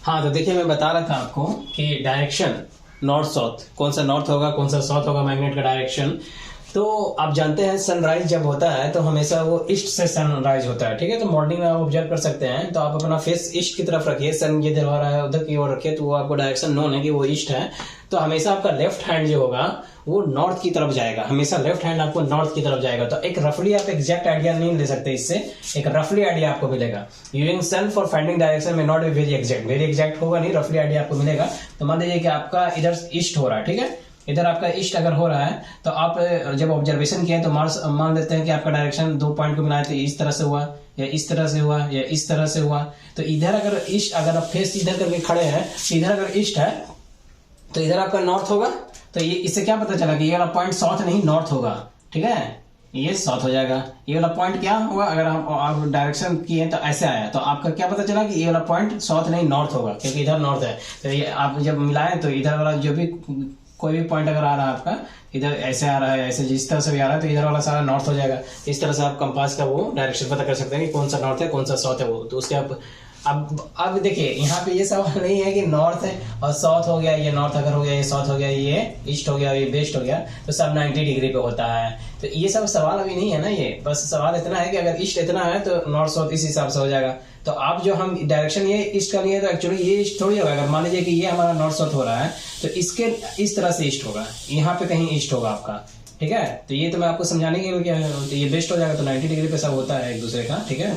हाँ तो देखिए मैं बता रहा था आपको कि डायरेक्शन नॉर्थ साउथ, कौन सा नॉर्थ होगा कौन सा साउथ होगा मैग्नेट का डायरेक्शन। तो आप जानते हैं सनराइज जब होता है तो हमेशा वो ईस्ट से सनराइज होता है, ठीक है। तो मॉर्निंग में आप ऑब्जर्व कर सकते हैं, तो आप अपना फेस ईस्ट की तरफ रखिए, सन ये हो रहा है उधर की ओर रखिए, तो वो आपको डायरेक्शन नोन है कि वो ईस्ट है। तो हमेशा आपका लेफ्ट हैंड जो होगा वो नॉर्थ की तरफ जाएगा, हमेशा लेफ्ट हैंड आपको नॉर्थ की तरफ जाएगा। तो एक रफली आप एग्जैक्ट आइडिया नहीं ले सकते इससे, एक रफली आइडिया आपको मिलेगा। Using sun for finding direction में नॉट बी वेरी एग्जैक्ट होगा नहीं, रफली आइडिया आपको मिलेगा। तो मान लीजिए कि आपका इधर ईस्ट हो रहा है, ठीक है, इधर आपका ईस्ट अगर हो रहा है तो आप जब ऑब्जर्वेशन किए तो मान लेते हैं कि आपका डायरेक्शन 2 पॉइंट को मिलाए तो इस तरह से हुआ या इस तरह से हुआ या इस तरह से हुआ। तो इधर अगर ईस्ट, अगर आप फेस इधर करके खड़े हैं तो इधर अगर ईस्ट है तो इधर आपका नॉर्थ होगा। तो ये इससे क्या पता चला कि ये वाला पॉइंट साउथ नहीं नॉर्थ होगा, ठीक है, ये साउथ हो जाएगा। ये वाला पॉइंट क्या होगा, अगर आप डायरेक्शन किए तो ऐसे आया तो आपका क्या पता चला कि ये वाला पॉइंट साउथ नहीं नॉर्थ होगा, क्योंकि इधर नॉर्थ है। तो ये आप जब मिलाएं तो इधर वाला जो भी कोई भी पॉइंट अगर आ रहा है आपका इधर ऐसे आ रहा है, ऐसे जिस तरह से भी आ रहा है तो इधर वाला सारा नॉर्थ हो जाएगा। इस तरह से आप कंपास का वो डायरेक्शन पता कर सकते हैं कि कौन सा नॉर्थ है कौन सा साउथ है वो। तो उसके आप अब देखिए यहाँ पे ये सवाल नहीं है कि नॉर्थ है और साउथ हो गया, ये नॉर्थ अगर हो गया, ये साउथ हो गया, ये ईस्ट हो गया, ये वेस्ट हो गया, तो सब 90 डिग्री पे होता है। तो ये सब सवाल अभी नहीं है ना, ये बस सवाल इतना है कि अगर ईस्ट इतना है तो नॉर्थ साउथ इस हिसाब से हो जाएगा। तो आप जो हम डायरेक्शन ये ईस्ट का लिए तो एक्चुअली ये ईस्ट थोड़ी होगा। अगर मान लीजिए कि ये हमारा नॉर्थ साउथ हो रहा है तो इसके इस तरह से ईस्ट होगा, यहाँ पे कहीं ईस्ट होगा आपका, ठीक है। तो ये तो मैं आपको समझाने के लिए क्या है, तो ये बेस्ट हो जाएगा। तो 90 डिग्री पे सब होता है एक दूसरे का, ठीक है।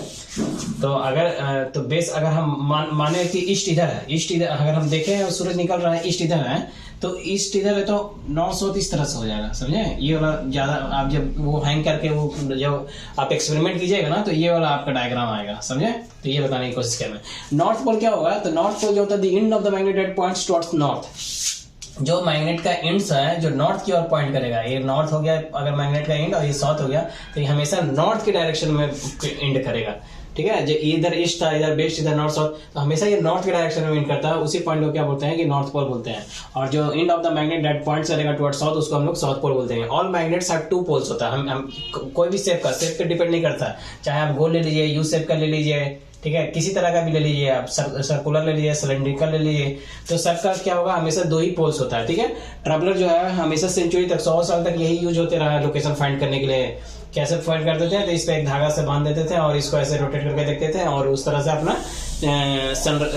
तो अगर तो बेस अगर हम माने कि ईस्ट इधर है, ईस्ट इधर अगर हम देखें और सूरज निकल रहा है ईस्ट इधर है, तो ईस्ट इधर है तो नॉर्थ साउथ इस तरह से हो जाएगा, समझे। ये वाला ज्यादा आप जब वो हैंग करके वो जब आप एक्सपेरिमेंट कीजिएगा ना तो ये वाला आपका डायग्राम आएगा, समझे। तो ये बताने की कोशिश कर रहे हैं। नॉर्थ पोल क्या होगा, तो नॉर्थ पोल जो होता है the end of the magnet points towards north. जो मैग्नेट का एंड्स है जो नॉर्थ की ओर पॉइंट करेगा, ये नॉर्थ हो गया अगर मैग्नेट का एंड और ये साउथ हो गया तो ये हमेशा नॉर्थ की डायरेक्शन में एंड करेगा, ठीक है। जो इधर ईस्ट था, इधर वेस्ट, इधर नॉर्थ साउथ, तो हमेशा ये नॉर्थ के डायरेक्शन में एंड करता है। उसी पॉइंट को क्या बोलते हैं कि नॉर्थ पोल बोलते हैं। और जो end of the magnet that points करेगा टुवर्ड्स साउथ उसको हम लोग साउथ पोल बोलते हैं। ऑल मैग्नेट्स हैव 2 पोल्स होता है। हम कोई भी शेप पे डिपेंड नहीं करता, चाहे आप गोल ले लीजिए, यू शेप का ले लीजिए, ठीक है, किसी तरह का भी ले लीजिए, आप सर्कुलर ले लीजिए, सिलेंड्रिकल ले लीजिए, तो सबका क्या होगा, हमेशा 2 ही पोल्स होता है, ठीक है। ट्रैवलर जो है हमेशा सेंचुरी तक 100 साल तक यही यूज होते रहा है लोकेशन फाइंड करने के लिए। कैसे फाइंड करते थे, तो इस पे एक धागा से बांध देते थे और इसको ऐसे रोटेट करके देखते थे और उस तरह से अपना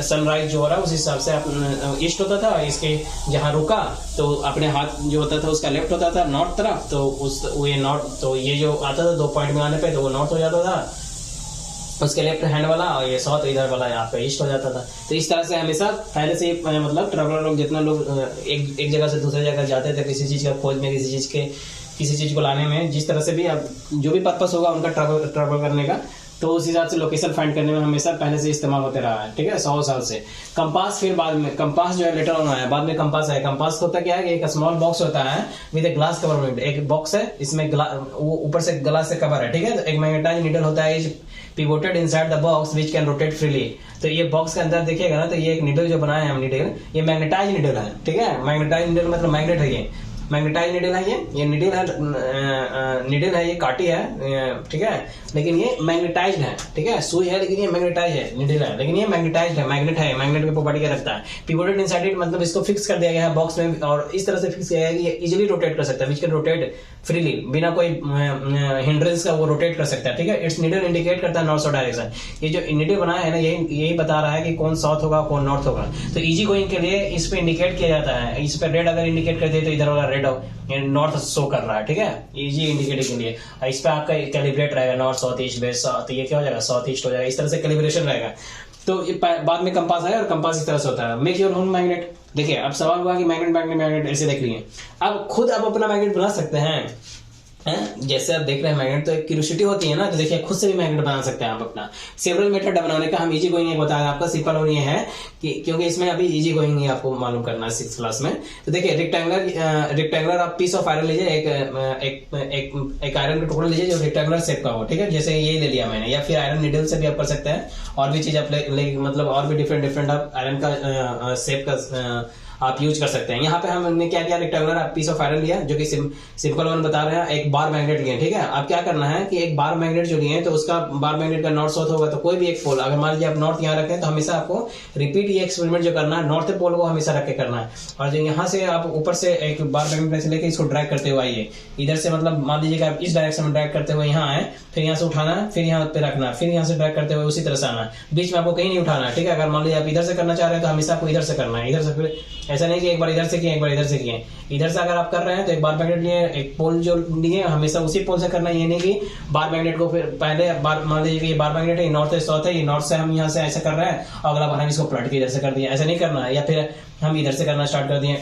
सनराइज जो हो रहा है उस हिसाब से ईस्ट होता था। इसके जहाँ रुका तो अपने हाथ जो होता था उसका लेफ्ट होता था नॉर्थ तरफ, तो उस ये नॉर्थ, तो ये जो आता था 2 पॉइंट मिलाने पे तो वो नॉर्थ हो जाता था, उसके लेफ्ट हैंड वाला, और ये साउथ इधर वाला आपका ईस्ट हो जाता था। तो इस तरह से हमेशा पहले से मतलब ट्रैवलर लोग जितना लोग एक जगह से दूसरी जगह जाते थे किसी चीज का खोज में, किसी चीज को लाने में, जिस तरह से भी अब जो भी पर्पस होगा उनका ट्रैवल करने का, तो उस हिसाब से लोकेशन फाइंड करने में हमेशा पहले से इस्तेमाल होते रहा है, ठीक है, 100 साल से। कंपास फिर बाद में, कंपास जो है लेटर ऑन आया, बाद में कंपास है। कंपास होता क्या है कि एक स्मॉल बॉक्स होता है विद ए ग्लास कवर में, एक बॉक्स है इसमें वो ऊपर से ग्लास से कवर है, ठीक है। तो एक मैग्नेटाइज नीडल होता है pivoted inside the box which can rotate freely. तो ये बॉक्स के अंदर देखिएगा ना, तो ये एक नीडल जो बनाया है हम नीडल, ये मैग्नेटाइज नीडल है, ठीक है। मैग्नेटाइज नीडल मतलब मैग्नेट है, ये मैग्नेटाइज नीडल है, ये नीडल है, ये काटी है, ठीक है, लेकिन ये मैग्नेटाइज है, ठीक है। सुई है लेकिन ये मैग्नेटाइज है, नीडल है लेकिन ये मैग्नेटाइज है, मैग्नेट है, मैग्नेट के प्रॉपर्टी का रखता है। पिवोटेड इनसाइड इट मतलब इसको फिक्स कर दिया गया है बॉक्स में, और इस तरह से फिक्स किया गया है कि ये इजीली रोटेट कर सकता है, विच कैन रोटेट फ्रीली, बिना कोई हिंड्रेंस का वो रोटेट कर सकता है, ठीक है। इट्स नीडल इंडिकेट करता है नॉर्थ साउथ डायरेक्शन। ये जो नीडल बनाया है ना, यही बता रहा है कि कौन साउथ होगा कौन नॉर्थ होगा। तो इजी गोइंग के लिए इस पे इंडिकेट किया जाता है, इस पे रेड अगर इंडिकेट कर दे तो इधर वाला रेड नॉर्थ शो कर रहा है, ठीक है, इजी इंडिकेटिंग के लिए। इस पे आपका कैलिब्रेट रहेगा नॉर्थ साउथ ईस्ट वेस्ट, तो ये क्या हो जाएगा साउथ ईस्ट हो जाएगा, इस तरह से कैलिब्रेशन रहेगा। तो ये बाद में कंपास है और कंपास इस तरह से होता है। Make your home magnet. देखिए अब सवाल हुआ कि मैग्नेट ऐसे देख लिए, अब खुद आप अपना मैग्नेट बना सकते हैं। जैसे आप देख रहे हैं मैग्नेट, तो एक क्यूरियोसिटी होती है ना, तो देखिए खुद से भी मैग्नेट बना सकते हैं आप अपना। सेवरल मेथड बनाने का, हम इजी गोइंग बताया आपका, सिंपल और ये है कि क्योंकि इसमें अभी इजी गोइंग ही आपको मालूम करना है 6th क्लास में। तो देखिए रेक्टेंगुलर आप पीस ऑफ आयरन लीजिए, एक आयरन का टुकड़ा लीजिए जो रेक्टेंगुलर शेप का हो, ठीक है, जैसे ये ले लिया मैंने, या फिर आयरन नीडल से भी आप कर सकते हैं, और भी चीज आप मतलब और भी डिफरेंट आप आयरन का शेप का आप यूज कर सकते हैं। यहाँ पे हमने क्या किया, रेक्टेंगुलर पीस ऑफ आयरन लिया जो कि सिंपल वन बता रहे हैं, एक बार मैग्नेट लिए, ठीक है। अब क्या करना है कि एक बार मैग्नेट जो लिए तो उसका बार मैग्नेट का नॉर्थ साउथ होगा, तो कोई भी एक पोल अगर मान लीजिए आप नॉर्थ यहाँ रखें तो हमेशा आपको रिपीट ये एक्सपेरिमेंट जो करना है नॉर्थ पोल को हमेशा रख के करना है। और जो यहाँ से आप ऊपर से एक बार मैग्नेट से लेके इसको ड्रैग करते हुए आइए इधर से, मतलब मान लीजिए कि आप इस डायरेक्शन में ड्रैग करते हुए यहाँ आए, फिर यहाँ से उठाना है, फिर यहाँ पे रखना है, फिर यहाँ से ड्रैग करते हुए उसी तरह से आना है, बीच में आपको कहीं नहीं उठाना है, ठीक है। अगर मान लीजिए आप इधर से करना चाह रहे हैं तो हमेशा आपको इधर से करना है, इधर से, फिर ऐसा नहीं कि एक बार इधर से किए एक बार इधर से किए। इधर से अगर आप कर रहे हैं तो एक बार मैग्नेट लिए, एक पोल जो लिए हमेशा उसी पोल से करना है, ये नहीं कि बार मैग्नेट को फिर पहले बार मान लीजिए कि ये बार मैग्नेट है, नॉर्थ से साउथ है, ये नॉर्थ से हम यहाँ से ऐसे कर रहे हैं और अगला बार हम इसको पलट के इधर से कर दिए, ऐसा नहीं करना है। या फिर हम इधर से करना स्टार्ट कर दिए,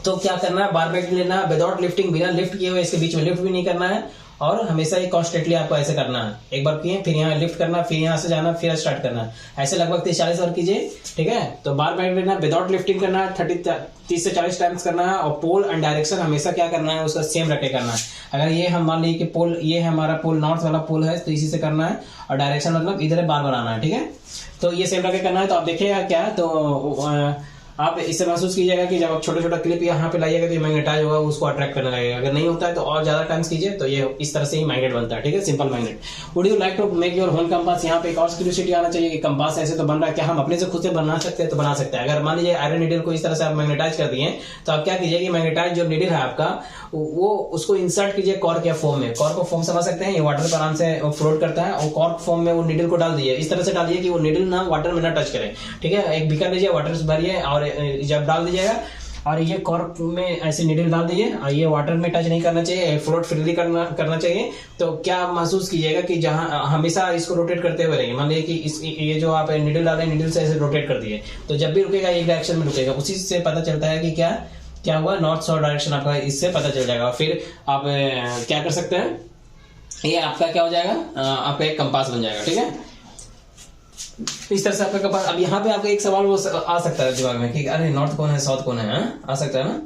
तो क्या करना है, बार मैग्नेट लेना है विदाउट लिफ्टिंग, बिना लिफ्ट किए हुए, इसके बीच में लिफ्ट भी नहीं करना है और हमेशा ही कॉन्स्टेंटली आपको ऐसे करना है। एक बार किए फिर यहाँ लिफ्ट करना, फिर यहाँ से जाना, फिर स्टार्ट करना है, ऐसे लगभग 30-40 बार कीजिए, ठीक है। तो बार मैग्नेट लेना विदाउट लिफ्टिंग करना है, 30 से 40 टाइम्स करना है। और पोल एंड डायरेक्शन हमेशा क्या करना है, उसका सेम रखे करना है। अगर ये हम मान लीजिए कि पोल, ये है हमारा पोल, नॉर्थ वाला पोल है, तो इसी से करना है और डायरेक्शन मतलब इधर बार बनाना है, ठीक है। तो ये सेम रखे करना है। तो आप देखिएगा क्या, तो आप इससे महसूस कीजिएगा कि जब आप छोटा छोटा क्लिप यहाँ पे लाइएगा तो ये मैग्नेटाइज होगा, उसको अट्रैक्ट करने लगेगा। अगर नहीं होता है तो और ज्यादा टाइम्स कीजिए, तो ये इस तरह से ही मैग्नेट बनता है, ठीक है, simple magnet. Would you like to make your home compass? यहाँ पे एक और क्यूरियोसिटी आना चाहिए कि कंपास ऐसे तो बन रहा है, क्या हम अपने से खुद से बना सकते हैं? तो बना सकते हैं। अगर मान लीजिए आयरन नीडल को इस तरह से आप मैग्नेटाइज कर दिए तो आप क्या कीजिए कि मैग्नेटाइज जो नीडल है आपका, वो उसको इंसर्ट कीजिए कॉर्क या फोम में। कॉर्क को फोम समझ सकते हैं, ये वाटर पर आराम से फ्लोट करता है, और कॉर्क फोम में वो नीडल को डाल दीजिए, इस तरह से डालिए कि वो नीडल ना वाटर में ना टच करे, ठीक है। एक बीकर लीजिए, वाटर से भरिए और जब डाल दीजिएगा और ये कॉर्क में ऐसे नीडल डाल दीजिए और ये वाटर में टच नहीं करना चाहिए, फ्लोट फ्रीली करना चाहिए। तो क्या आप महसूस कीजिएगा कि जहां हमेशा इसको रोटेट करते हुए रहेंगे, मान लीजिए कि ये जो आप नीडल डालें, नीडल से ऐसे रोटेट कर दिए, तो जब भी रुकेगा एक डायरेक्शन में रुकेगा। उसी से पता चलता है कि क्या हुआ, नॉर्थ साउथ डायरेक्शन आपका इससे पता चल जाएगा। फिर आप क्या कर सकते हैं, ये आपका क्या हो जाएगा, आपका एक कंपास बन जाएगा, ठीक है। इस तरह से आपका कंपास। अब यहाँ पे आपका एक सवाल वो आ सकता है दिमाग में कि अरे नॉर्थ कौन है साउथ कौन है, आ सकता है ना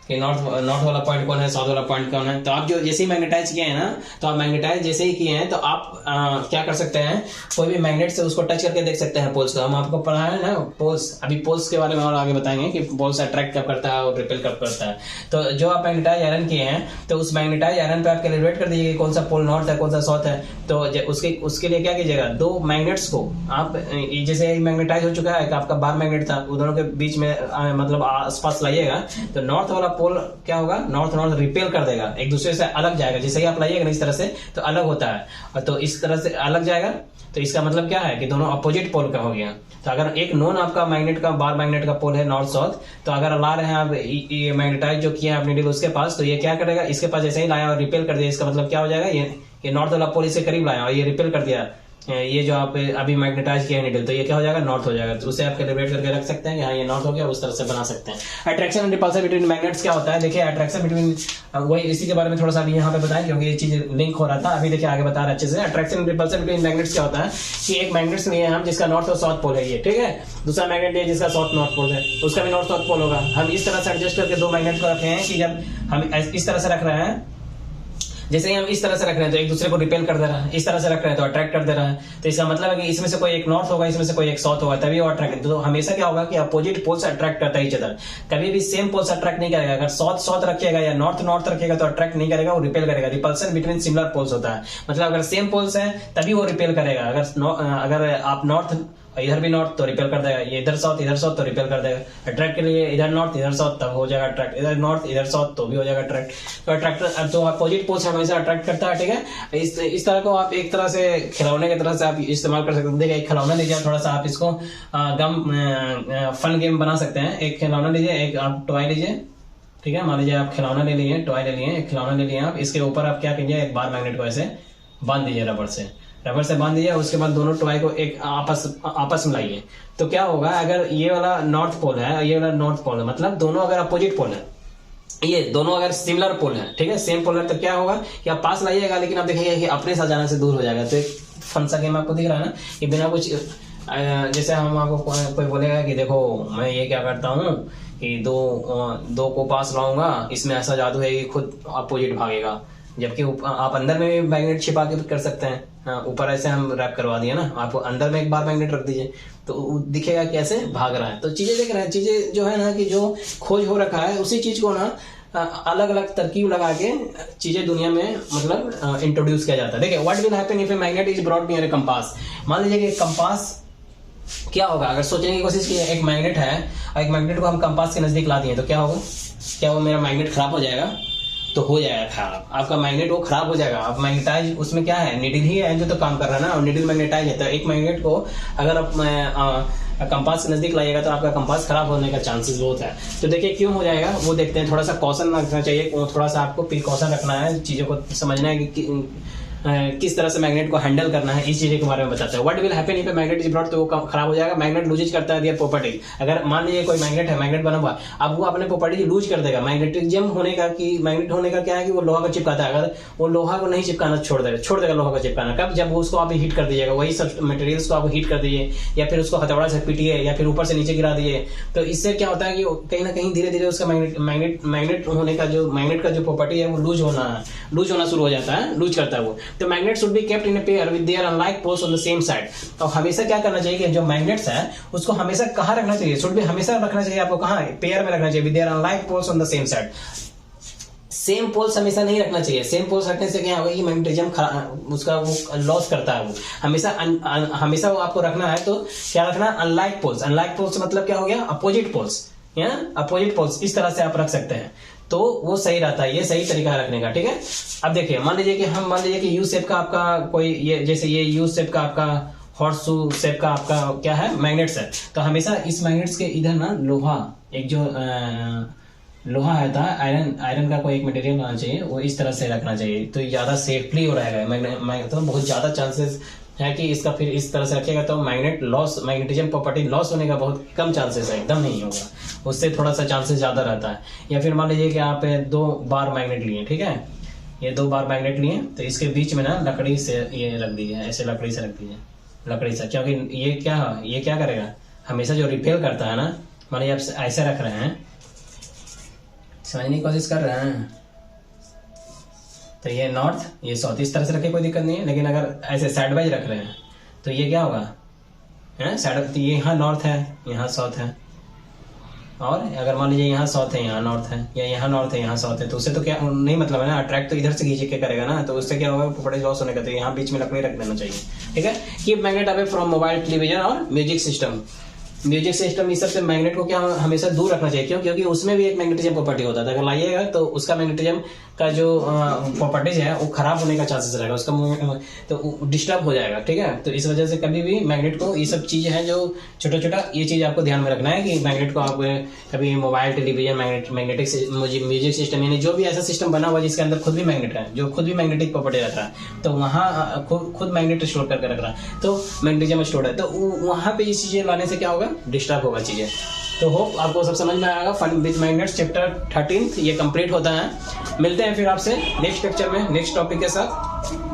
कि नॉर्थ वाला पॉइंट कौन है, साउथ वाला पॉइंट कौन है। तो आप जो जैसे ही मैग्नेटाइज किए हैं ना, तो आप मैग्नेटाइज जैसे ही किए हैं तो आप क्या कर सकते हैं, कोई भी मैग्नेट से उसको टच करके देख सकते हैं पोल्स को। हम आपको पढ़ाया है ना पोल्स, अभी पोल्स के बारे में और आगे बताएंगे कि पोल्स अट्रैक्ट कब करता है और रिपेल कब करता है। तो जो आप मैग्नेटाइज आयरन किए हैं तो उस मैग्नेटाइज आयरन पे आप कैलिब्रेट कर दीजिए कौन सा पोल नॉर्थ है कौन सा साउथ है। तो उसके लिए क्या कीजिएगा, दो मैग्नेट्स को आप जैसे मैग्नेटाइज हो चुका है, आपका बार मैग्नेट था, दोनों के बीच में मतलब आसपास लाइएगा, तो नॉर्थ वाला पोल क्या होगा, नॉर्थ रिपेल कर देगा, एक दूसरे से अलग जाएगा। जैसे ही आप लाइएगा ना इस तरह से तो अलग होता है, तो इस तरह से अलग जाएगा। तो इसका मतलब क्या है कि दोनों अपोजिट पोल का हो गया। तो अगर एक नॉन आपका मैग्नेट का बार मैग्नेट का पोल है नॉर्थ साउथ, तो अगर ला रहे हैं आप ये मैग्नेटाइज जो किया है आपने उसके पास, तो ये क्या करेगा, इसके पास जैसे ही लाया और रिपेल कर दिया, इसका मतलब क्या हो जाएगा, ये नॉर्थ वाला पोल इसके करीब लाया और ये रिपेल कर दिया, ये जो आप अभी मैग्नेटाइज किया है नीडल, तो ये क्या हो जाएगा, नॉर्थ हो जाएगा। तो उसे आप कैलिब्रेट करके रख सकते हैं कि हाँ ये नॉर्थ हो गया, उस तरह से बना सकते हैं। Attraction and repulsion between magnets क्या होता है, देखिए अट्रैक्शन बिटवीन, वही इसी के बारे में थोड़ा सा अभी यहाँ पे बताएं क्योंकि ये चीज लिंक हो रहा था। अभी देखिए आगे बता रहे अच्छे से। Attraction and repulsion between magnets क्या होता है कि एक मैग्नेट्स लिए हम जिसका नॉर्थ और साउथ पोल है ये, ठीक है, दूसरा मैग्नेट लिए जिसका साउथ नॉर्थ पोल है, उसका भी नॉर्थ साउथ पोल होगा। हम इस तरह से एडजस्ट करके दो मैग्नेट को रखे हैं कि जब हम इस तरह से रख रहे हैं, जैसे ही हम इस तरह से रख रहे हैं तो एक दूसरे को रिपेल कर दे रहा है, इस तरह से रख रहे हैं तो अट्रैक्ट कर दे रहा है। तो इसका मतलब है कि इसमें से कोई एक नॉर्थ होगा, इसमें से कोई एक साउथ होगा, तभी वो अट्रैक्ट। तो हमेशा क्या होगा कि अपोजिट पोल्स अट्रैक्ट करता है इच अदर, कभी भी सेम पोल्स अट्रैक्ट नहीं करेगा। अगर साउथ रखिएगा या नॉर्थ रखिएगा तो अट्रैक्ट नहीं करेगा, वो रिपेल करेगा। रिपल्सन बिटवीन सिमिलर पोल्स होता है, मतलब अगर सेम पोल्स है तभी वो रिपेल करेगा। अगर आप नॉर्थ इधर भी नॉर्थ तो रिपेल कर देगा, ये इधर साउथ तो रिपेल कर देगा। अट्रैक्ट के लिए इधर नॉर्थ इधर साउथ तब हो जाएगा अट्रैक्ट, इधर नॉर्थ इधर साउथ तो भी हो जाएगा अट्रैक्ट। तो अट्रैक्टर तो अपोजिट पोल्स हमेशा अट्रैक्ट करता है, ठीक है। इस तरह को आप एक तरह से खिलौने की तरह से आप इस्तेमाल कर सकते हैं। देखिए एक खिलौना लीजिए, थोड़ा सा आप इसको फन गेम बना सकते हैं। एक खिलौना लीजिए, एक आप टॉय लीजिए, ठीक है, मान लीजिए आप खिलौना ले लिए, टॉय ले लिए, एक खिलौना ले लिए आप, इसके ऊपर आप क्या कीजिए, एक बार मैग्नेट को ऐसे बांध दीजिए, रबर से बांध दीजिए। उसके बाद दोनों टॉय को एक आपस में लाइए। तो क्या होगा, अगर ये वाला नॉर्थ पोल है, ये वाला नॉर्थ पोल है, मतलब दोनों अगर अपोजिट पोल है, ये दोनों अगर सिमिलर पोल है, ठीक है, सेम पोल है, तो क्या होगा कि आप पास लाइएगा, लेकिन आप देखिएगा कि अपने साथ जाने से दूर हो जाएगा। तो एक फन सा गेम आपको दिख रहा है ना, कि बिना कुछ, जैसे हम आपको कोई बोलेगा कि देखो मैं ये क्या करता हूँ कि दो को पास लाऊंगा, इसमें ऐसा जादू है कि खुद अपोजिट भागेगा, जबकि आप अंदर में भी मैग्नेट छिपा के कर सकते हैं। हाँ, ऊपर ऐसे हम रैप करवा दिए ना, आपको अंदर में एक बार मैग्नेट रख दीजिए तो दिखेगा कैसे भाग रहा है। तो चीजें देख रहे हैं, चीजें जो है ना कि जो खोज हो रखा है उसी चीज को ना अलग अलग तरकीब लगा के चीजें दुनिया में मतलब इंट्रोड्यूस किया जाता है। देखिए what will happen if a magnet is brought near A compass. मान लीजिए कि कंपास क्या होगा, अगर सोचने की कोशिश की एक मैग्नेट है और एक मैग्नेट को हम कंपास के नजदीक ला दिए तो क्या होगा, क्या वो मेरा मैग्नेट खराब हो जाएगा? तो हो जाएगा खराब, आपका मैग्नेट वो खराब हो जाएगा। अब मैग्नेटाइज उसमें क्या है, नीडल ही है जो तो काम कर रहा है ना, और नीडल मैग्नेटाइज है। तो एक मैग्नेट को अगर आप कंपास के नजदीक लाइएगा तो आपका कंपास खराब होने का चांसेस बहुत है। तो देखिए क्यों हो जाएगा वो देखते हैं। थोड़ा सा कॉशन रखना चाहिए, थोड़ा सा आपको प्रिकॉशन रखना है, चीजों को समझना है कि किस तरह से मैग्नेट को हैंडल करना है, इस चीज के बारे में बताते हैं। What will happen if a magnet is brought, तो वो खराब हो जाएगा। मैग्नेट लूज करता है दियर प्रॉपर्टी। अगर मान लीजिए कोई मैग्नेट है, मैग्नेट बना हुआ, अब वो अपने प्रॉपर्टी लूज कर देगा। मैग्नेटिज्म होने का कि मैग्नेट होने का क्या है कि वो लोहा को चिपकाता है। अगर वो लोहा को नहीं चिपकाना छोड़ देगा लोहा को चिपकाना कब, जब उसको आप हीट कर दीजिएगा, वही सब मटेरियल्स को आप हीट कर दीजिए या फिर उसको हथौड़ा से पीटिए या फिर ऊपर से नीचे गिरा दिए। तो इससे क्या होता है कि कहीं ना कहीं धीरे धीरे उसका मैग्नेट होने का जो मैग्नेट का जो प्रॉपर्टी है वो लूज होना शुरू हो जाता है, लूज करता है वो। तो magnet should be kept in a pair with their unlike poles on the same side। तो हमेशा क्या करना चाहिए कि जो मैग्नेट्स है उसको हमेशा कहाँ रखना चाहिए, शुड बी हमेशा रखना चाहिए आपको कहाँ, पेयर में रखना चाहिए, with their unlike poles on the same side। Same poles हमेशा नहीं रखना चाहिए। सेम पोल्स रखने से क्या होगा कि मैग्नेटिज्म उसका वो लॉस करता है। वो हमेशा वो आपको रखना है तो क्या रखना, अनलाइक पोल्स। अनलाइक पोल्स मतलब क्या हो गया, अपोजिट पोल्स, या अपोजिट पोल्स, इस तरह से आप रख सकते हैं तो वो सही रहता है। ये सही तरीका है रखने का, ठीक है। अब देखिए मान लीजिए कि यू शेप का आपका कोई ये, जैसे ये यू शेप का आपका हॉर्सशू शेप का आपका क्या है, मैग्नेट्स है। तो हमेशा इस मैग्नेट्स के इधर ना लोहा, एक जो लोहा आता है, आयरन का कोई एक मटेरियल होना चाहिए, वो इस तरह से रखना चाहिए तो ज्यादा सेफली हो रहेगा। तो बहुत ज्यादा चांसेस है कि इसका फिर इस तरह से रखेगा तो मैग्नेटिज्म प्रॉपर्टी लॉस होने का बहुत कम चांसेस है, एकदम नहीं होगा, उससे थोड़ा सा चांसेस ज्यादा रहता है। या फिर मान लीजिए कि आप 2 बार मैग्नेट लिए, ठीक है, ये 2 बार मैग्नेट लिए तो इसके बीच में ना लकड़ी से ये रख दीजिए, ऐसे लकड़ी से रख दीजिए, लकड़ी से, क्योंकि ये क्या करेगा, हमेशा जो रिपेल करता है ना, मान लीजिए आप ऐसे रख रहे हैं, समझने की कोशिश कर रहे हैं, तो ये नॉर्थ ये साउथ इस तरह से रखे कोई दिक्कत नहीं है। लेकिन अगर ऐसे साइड वाइज रख रहे हैं तो ये क्या होगा, है साइड, तो ये यहाँ नॉर्थ है यहाँ साउथ है, और अगर मान लीजिए यहाँ साउथ है यहाँ नॉर्थ है, या यहाँ नॉर्थ है यहाँ साउथ है, तो उससे तो क्या नहीं मतलब है ना, अट्रैक्ट तो इधर से खींच के करेगा ना, तो उससे क्या होगा, प्रॉपर्टी लॉस होने का। तो यहाँ बीच में लकड़ी रख देना चाहिए, ठीक है। Keep magnet away from mobile, television और म्यूजिक सिस्टम। म्यूजिक सिस्टम इस सबसे मैग्नेट को क्या हमेशा दूर रखना चाहिए, क्यों, क्योंकि उसमें भी एक मैग्नेटिज्म प्रॉपर्टी होता है। अगर लाइएगा तो उसका मैग्नेटिज्म का जो प्रॉपर्टीज है वो खराब होने का चांसेस रहेगा, उसका तो डिस्टर्ब हो जाएगा, ठीक है। तो इस वजह से कभी भी मैग्नेट को, ये सब चीजें हैं जो छोटा ये चीज आपको ध्यान में रखना है कि मैग्नेट को आप कभी mobile, television, magnetic music system, यानी जो भी ऐसा सिस्टम बना हुआ जिसके अंदर खुद भी मैग्नेट है, जो खुद भी मैग्नेटिक प्रॉपर्टी रहता है, तो वहाँ खुद मैग्नेट स्टोर करके रख रहा है, तो मैग्नेटिज्म स्टोर है, तो वहाँ पे ये चीजें लाने से क्या होगा, डिस्टर्ब होगा चीजें। तो होप आपको सब समझ में आएगा। फन विद मैग्नेट्स चैप्टर 13 ये कंप्लीट होता है। मिलते हैं फिर आपसे नेक्स्ट लेक्चर में नेक्स्ट टॉपिक के साथ।